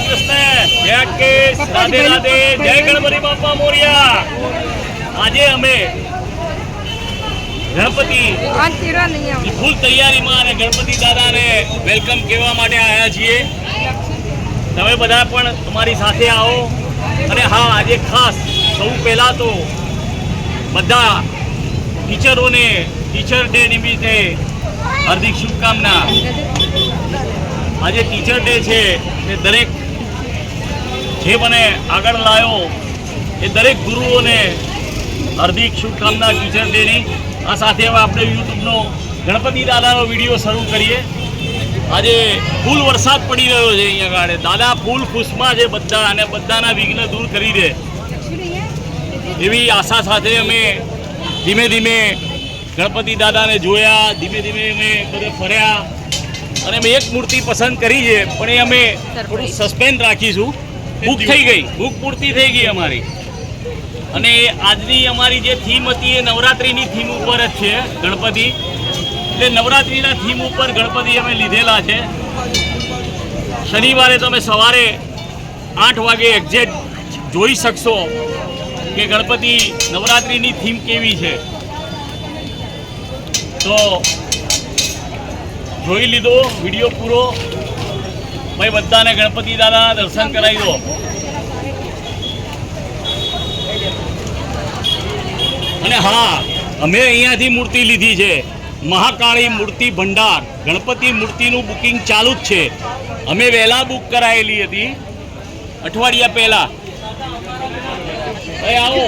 શ્રી કૃષ્ણ, જય કેશ, રાધે રાધે, જય ગણપતિ બાપા મોરિયા। આજે અમે ગણપતિ ફૂલ તૈયારીમાં અને ગણપતિ દાદાને વેલકમ કહેવા માટે આવ્યા છીએ। તમે બધા પણ અમારી સાથે આવો। અને હા, આજે ખાસ સૌ પહેલાં તો બધા ટીચરોને ટીચર ડે નિમિત્તે હાર્દિક શુભકામના। આજે ટીચર ડે છે એ દરેક જે મને આગળ લાવ્યો એ દરેક ગુરુઓને હાર્દિક શુભકામના ટીચર ડેની। આ સાથે હવે આપણે યુટ્યુબનો ગણપતિ દાદાનો વિડીયો શરૂ કરીએ। આજે ફૂલ વરસાદ પડી રહ્યો છે અહીંયા ગાડે। દાદા ફૂલ ખુશમાં છે બધા, અને બધાના વિઘ્ન દૂર કરી દે એવી આશા સાથે અમે ધીમે ધીમે ગણપતિ દાદાને જોયા, ધીમે ધીમે અમે બધે ફર્યા અને અમે એક મૂર્તિ પસંદ કરી છે, પણ એ અમે થોડું સસ્પેન્સ રાખીશું। બુક થઈ ગઈ, બુક પૂર્તિ થઈ ગઈ અમારી। અને આજની અમારી જે થીમ હતી એ નવરાત્રિની થીમ ઉપર જ છે ગણપતિ, એટલે નવરાત્રિના થીમ ઉપર ગણપતિ અમે લીધેલા છે। શનિવારે તમે સવારે 8 વાગે એક્ઝેક્ટ જોઈ શકશો કે ગણપતિ નવરાત્રિની થીમ કેવી છે। તો જોઈ લીધો વિડીયો પૂરો ભાઈ, બધાને ગણપતિ દાદાના દર્શન કરાવી દો। અને હા, અમે અહીંયાથી મૂર્તિ લીધી છે, મહાકાળી મૂર્તિ ભંડાર। ગણપતિ મૂર્તિનું બુકિંગ ચાલુ જ છે। અમે વહેલા બુક કરાયેલી હતી, અઠવાડિયા પહેલા। આવો,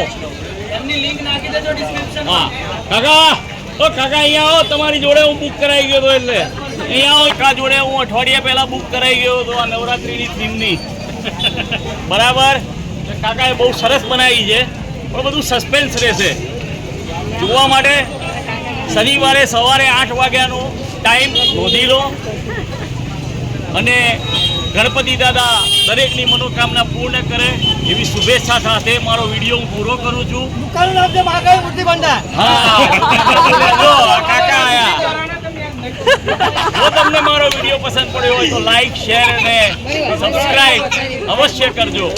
એમની લિંક નાખી દેજો ડિસ્ક્રિપ્શન। હા કાકા, ઓ કાકા અહીંયા આવો, તમારી જોડે હું બુક કરાવી ગયો હતો, એટલે અહીંયા આવો કાકા જોડે હું અઠવાડિયા પહેલા બુક કરાવી ગયો હતો આ નવરાત્રિની થીમની। બરાબર, કાકાએ બહુ સરસ બનાવી છે, પણ બધું સસ્પેન્સ રહેશે જોવા માટે। શનિવારે સવારે 8 વાગ્યાનો ટાઈમ નોંધી લો, અને ગણપતિ દાદા દરેકની મનોકામના પૂર્ણ કરે એવી શુભેચ્છા સાથે મારો વિડીયો હું પૂરો કરું છું। કાકા આયા, જો તમને મારો વિડીયો પસંદ પડ્યો હોય તો લાઈક, શેર અને સબસ્ક્રાઇબ અવશ્ય કરજો।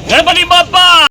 ગણપતિ બાપા